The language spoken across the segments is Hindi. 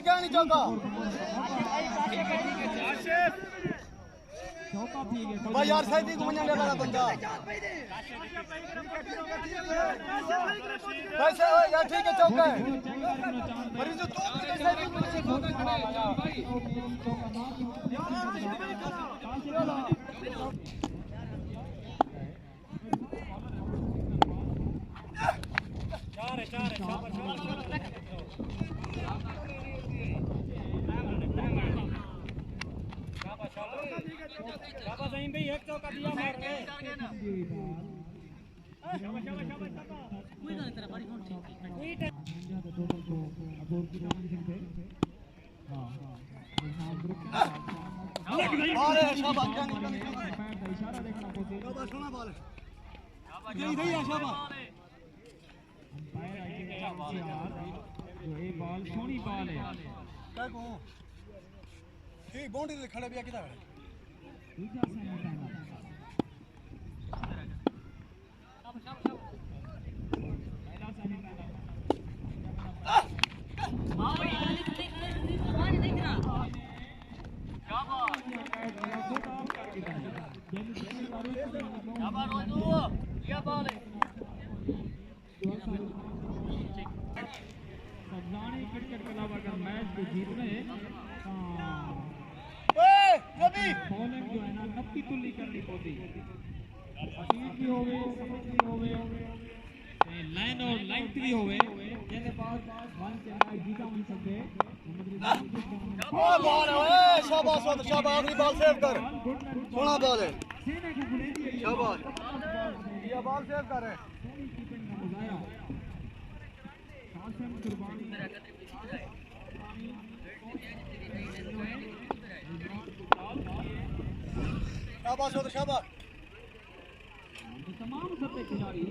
कहानी चौका भाई यार सही को मन्ने वाला बंदा कैसे हो यार ठीक है चौका है मरीज तो कैसे भी मुझे चौका खड़ा है चार शाबाश भाई एक चौका दिया मार के शाबाश कोई ना तेरा बड़ी फोन ठीक है अरे शाबाश इशारा देखना पड़ता शाबाश सुना बॉल शाबाश यही है शाबाश जो ये बॉल सोनी बॉल है क्या कहूं ठीक बाउंड्री से खड़ा बिया किधर है क्रिकेट क्लब अगर मैच को जीतने बॉलिंग जो है ना नब्बी तुल्ली करनी पड़ती स्पीड भी होवे लाइन और लाइन भी होवे जैसे बाद वन के मैच जीता नहीं सकते बॉल है शाबाश शाबाश अगली बॉल सेव कर सोना बॉल है शाबाश ये बॉल सेव कर है शाबाश हो तो शाबाश तमाम सत्ते खिलाड़ी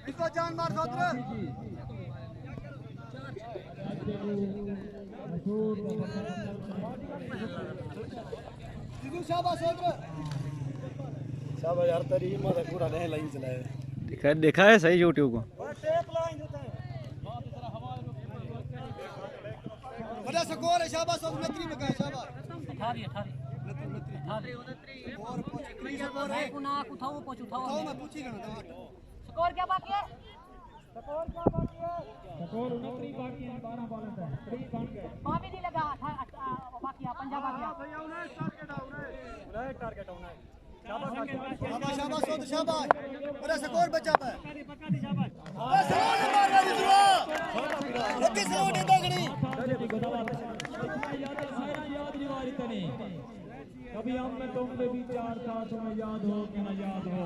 इसको जान मार सोत्र शाबाश सोत्र शाबाश यार तेरी हिम्मत है पूरा नहीं लाइन चलाए देखा है सही यूट्यूब को बड़ा स्कोर है शाबाश और नतरी में गए शाबाश 18 और स्कोर है को ना उठाओ मैं पूछी ना स्कोर क्या बाकी है स्कोर 29 बाकी है 12 बॉल है 3 बन गए भी नहीं लगा बाकी पंजाब बाकी भैया उन्हें टारगेट होना है शाबाश तो शाबाश बड़ा स्कोर बचा है पक्का दी शाबाश बस रोड मार वाली दुआ रत्ती रोड दगड़ी याद रिवारी तने कभी हम में तुम पे भी प्यार था तुम्हें याद हो कि ना याद हो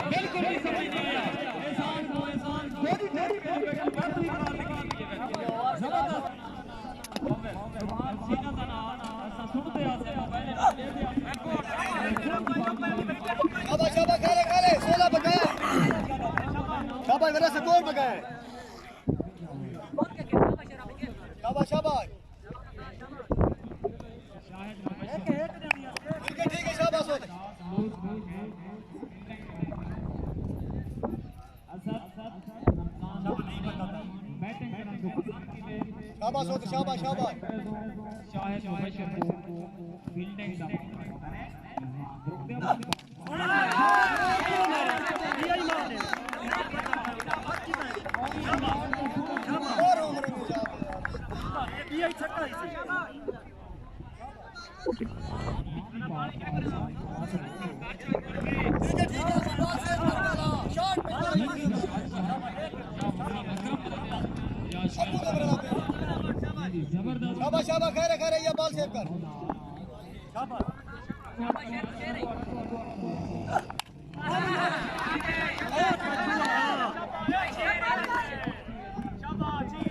बिल्कुल भी समझ नहीं आया एहसान को एहसान जबरदस्त सीधा तना सुनते आसे शाबाश शाबाश खाले 16 बगाए शाबाश मेरा स्कोर बगाए शाबाश शाबाश ठीक है शाबाश होते शाबाश होते शाबाश शाबाश शाहिद मुबशर को फील्डिंग का शाबाश शाबाश खैर ये बॉल सेव कर शाबाश शाबाश